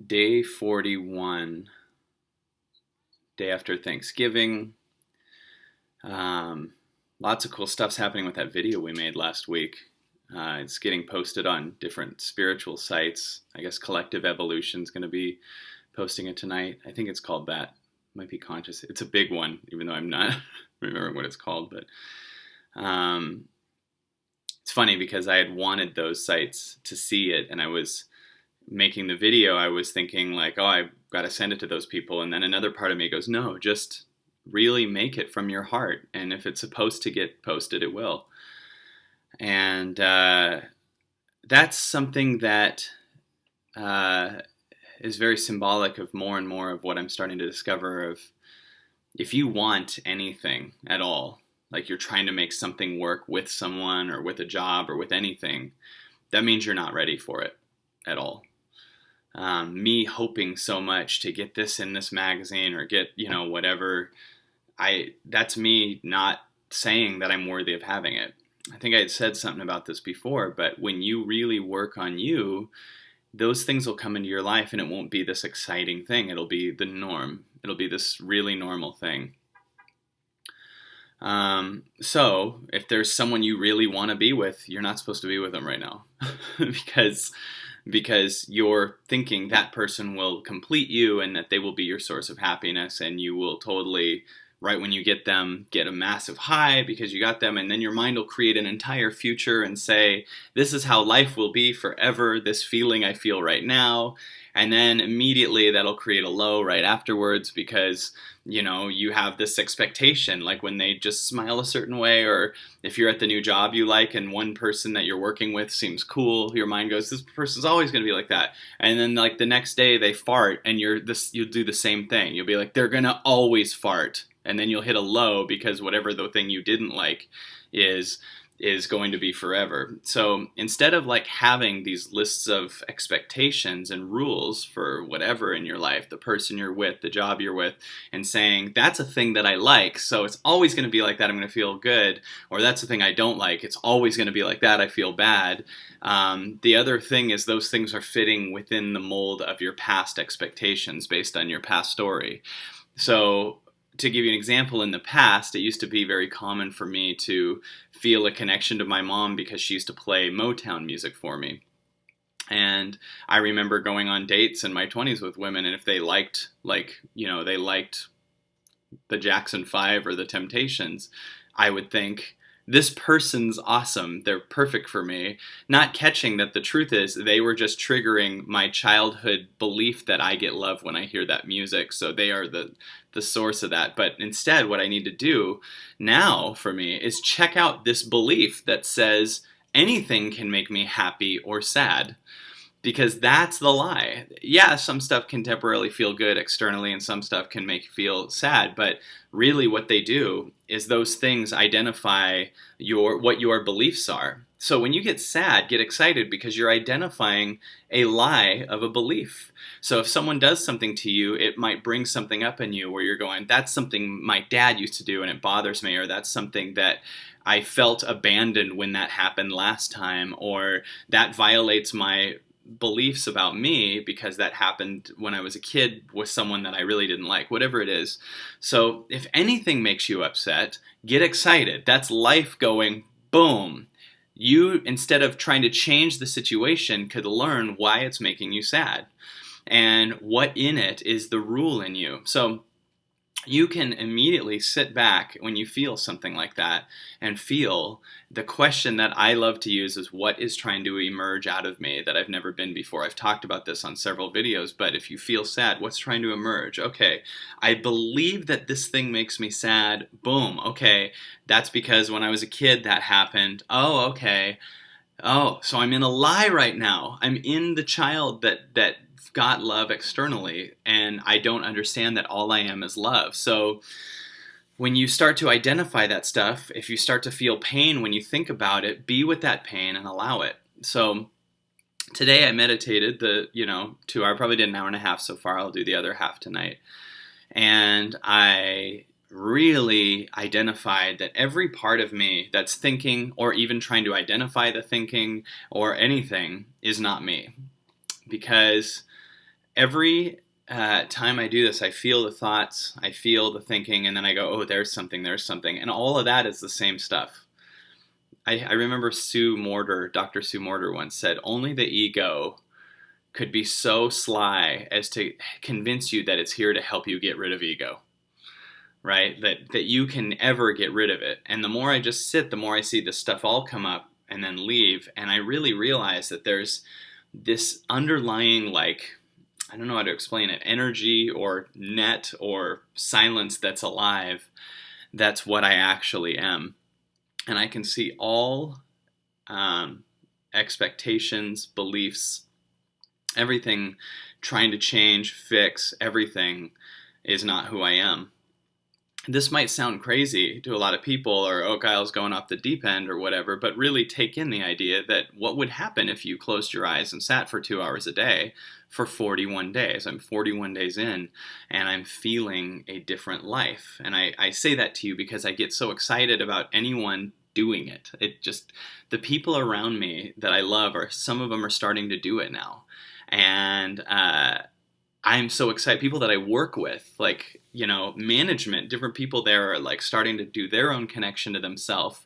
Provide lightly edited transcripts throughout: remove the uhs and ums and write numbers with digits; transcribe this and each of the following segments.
Day 41, day after Thanksgiving. Um, Lots of cool stuff's happening with that video we made last week. It's getting posted on different spiritual sites. I guess Collective Evolution's going to be posting it tonight. I think it's called that. Might be Conscious. It's a big one, even though I'm not remembering what it's called. But it's funny because I had wanted those sites to see it, and I was making the video, I was thinking like, oh, I've got to send it to those people. And then another part of me goes, no, just really make it from your heart. And if it's supposed to get posted, it will. And that's something that is very symbolic of more and more of what I'm starting to discover of if you want anything at all, like you're trying to make something work with someone or with a job or with anything, that means you're not ready for it at all. Me hoping so much to get this in this magazine or get, whatever, that's me not saying that I'm worthy of having it. I think I had said something about this before, but when you really work on you, those things will come into your life and it won't be this exciting thing. It'll be the norm. It'll be this really normal thing. So if there's someone you really want to be with, you're not supposed to be with them right now because you're thinking that person will complete you and that they will be your source of happiness, and you will totally, right when you get them, get a massive high because you got them, and then your mind will create an entire future and say, this is how life will be forever, this feeling I feel right now. And then immediately that'll create a low right afterwards because, you have this expectation, like when they just smile a certain way, or if you're at the new job you like and one person that you're working with seems cool, your mind goes, this person's always going to be like that. And then like the next day they fart and you'll do the same thing. You'll be like, they're going to always fart. And then you'll hit a low because whatever the thing you didn't like is going to be forever. So instead of like having these lists of expectations and rules for whatever in your life, the person you're with, the job you're with, and saying, that's a thing that I like, so it's always going to be like that, I'm going to feel good, or that's a thing I don't like, it's always going to be like that, I feel bad. The other thing is those things are fitting within the mold of your past expectations based on your past story. So to give you an example, in the past, it used to be very common for me to feel a connection to my mom because she used to play Motown music for me. And I remember going on dates in my 20s with women, and if they liked, they liked the Jackson 5 or the Temptations, I would think, this person's awesome, they're perfect for me, not catching that the truth is they were just triggering my childhood belief that I get love when I hear that music, so they are the source of that. But instead, what I need to do now for me is check out this belief that says anything can make me happy or sad. Because that's the lie. Yeah, some stuff can temporarily feel good externally and some stuff can make you feel sad, but really what they do is those things identify what your beliefs are. So when you get sad, get excited because you're identifying a lie of a belief. So if someone does something to you, it might bring something up in you where you're going, that's something my dad used to do and it bothers me, or that's something that I felt abandoned when that happened last time, or that violates my beliefs about me because that happened when I was a kid with someone that I really didn't like, whatever it is. So if anything makes you upset, get excited. That's life going boom. You, instead of trying to change the situation, could learn why it's making you sad and what in it is the rule in you. So you can immediately sit back when you feel something like that and feel the question that I love to use is, what is trying to emerge out of me that I've never been before? I've talked about this on several videos, but if you feel sad, what's trying to emerge? Okay, I believe that this thing makes me sad. Boom. Okay, that's because when I was a kid that happened. Oh, okay. Oh, so I'm in a lie right now. I'm in the child that got love externally, and I don't understand that all I am is love. So when you start to identify that stuff, if you start to feel pain when you think about it, be with that pain and allow it. So today I meditated 2 hour, probably did an hour and a half so far. I'll do the other half tonight. And I really identified that every part of me that's thinking or even trying to identify the thinking or anything is not me. Because every time I do this, I feel the thoughts, I feel the thinking, and then I go, oh, there's something, and all of that is the same stuff. I remember Dr. Sue Morter once said, only the ego could be so sly as to convince you that it's here to help you get rid of ego, right? That you can ever get rid of it. And the more I just sit, the more I see this stuff all come up and then leave. And I really realize that there's this underlying, like, I don't know how to explain it, energy or net or silence that's alive. That's what I actually am. And I can see all expectations, beliefs, everything trying to change, fix, everything is not who I am. This might sound crazy to a lot of people, or, oh, Kyle's going off the deep end or whatever, but really take in the idea that what would happen if you closed your eyes and sat for 2 hours a day for 41 days. I'm 41 days in, and I'm feeling a different life. And I say that to you because I get so excited about anyone doing it. It just, the people around me that I love, some of them are starting to do it now. And I'm so excited. People that I work with, like, management, different people there are like starting to do their own connection to themselves.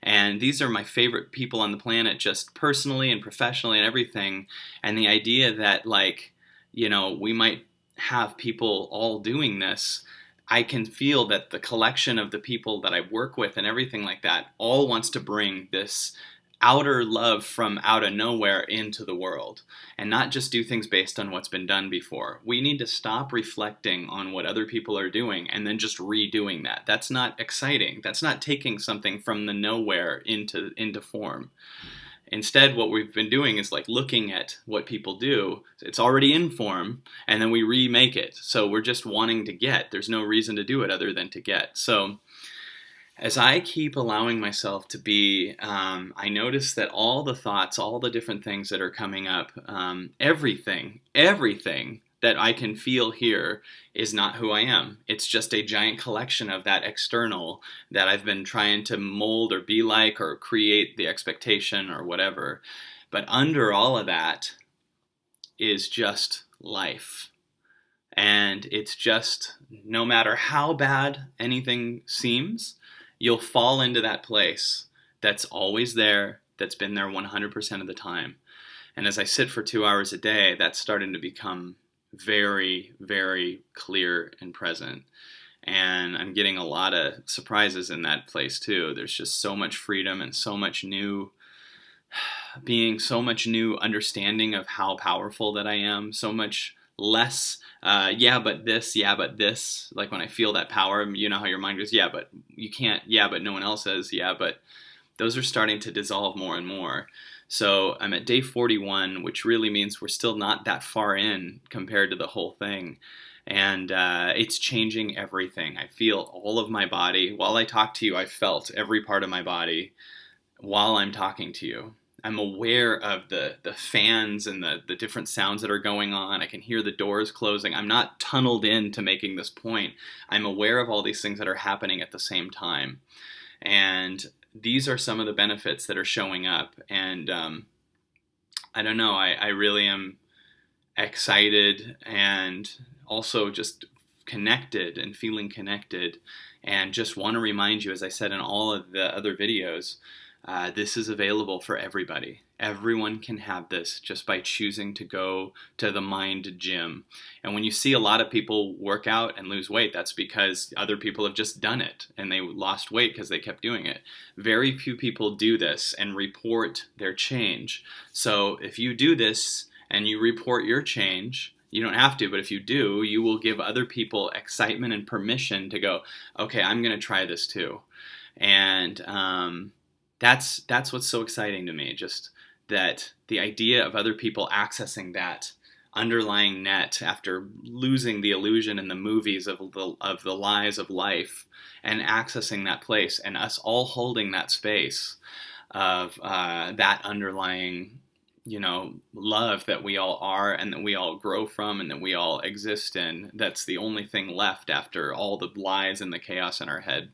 And these are my favorite people on the planet, just personally and professionally and everything. And the idea that, like, we might have people all doing this, I can feel that the collection of the people that I work with and everything like that all wants to bring this outer love from out of nowhere into the world, and not just do things based on what's been done before. We need to stop reflecting on what other people are doing and then just redoing that. That's not exciting. That's not taking something from the nowhere into form. Instead, what we've been doing is like looking at what people do. It's already in form, and then we remake it. So we're just wanting to get. There's no reason to do it other than to get. So as I keep allowing myself to be, I notice that all the thoughts, all the different things that are coming up, everything that I can feel here is not who I am. It's just a giant collection of that external that I've been trying to mold or be like or create the expectation or whatever. But under all of that is just life. And it's just, no matter how bad anything seems, you'll fall into that place that's always there, that's been there 100% of the time. And as I sit for 2 hours a day, that's starting to become very, very clear and present. And I'm getting a lot of surprises in that place too. There's just so much freedom and so much new being, so much new understanding of how powerful that I am, so much less yeah but this, like when I feel that power, you know how your mind goes, yeah but you can't, yeah but no one else says, yeah but, those are starting to dissolve more and more. So I'm at day 41, which really means we're still not that far in compared to the whole thing. And it's changing everything. I feel all of my body. While I talk to you, I felt every part of my body while I'm talking to you. I'm aware of the fans and the different sounds that are going on. I can hear the doors closing. I'm not tunneled into making this point. I'm aware of all these things that are happening at the same time. And these are some of the benefits that are showing up. And I don't know, I really am excited and also just connected and feeling connected. And just want to remind you, as I said in all of the other videos, this is available for everybody. Everyone can have this just by choosing to go to the mind gym. And when you see a lot of people work out and lose weight, that's because other people have just done it and they lost weight because they kept doing it. Very few people do this and report their change. So if you do this and you report your change, you don't have to, but if you do, you will give other people excitement and permission to go, okay, I'm going to try this too. And that's what's so exciting to me, just that the idea of other people accessing that underlying net after losing the illusion in the movies of the lies of life, and accessing that place, and us all holding that space of that underlying, love that we all are and that we all grow from and that we all exist in. That's the only thing left after all the lies and the chaos in our head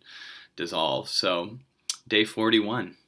dissolve. So day 41.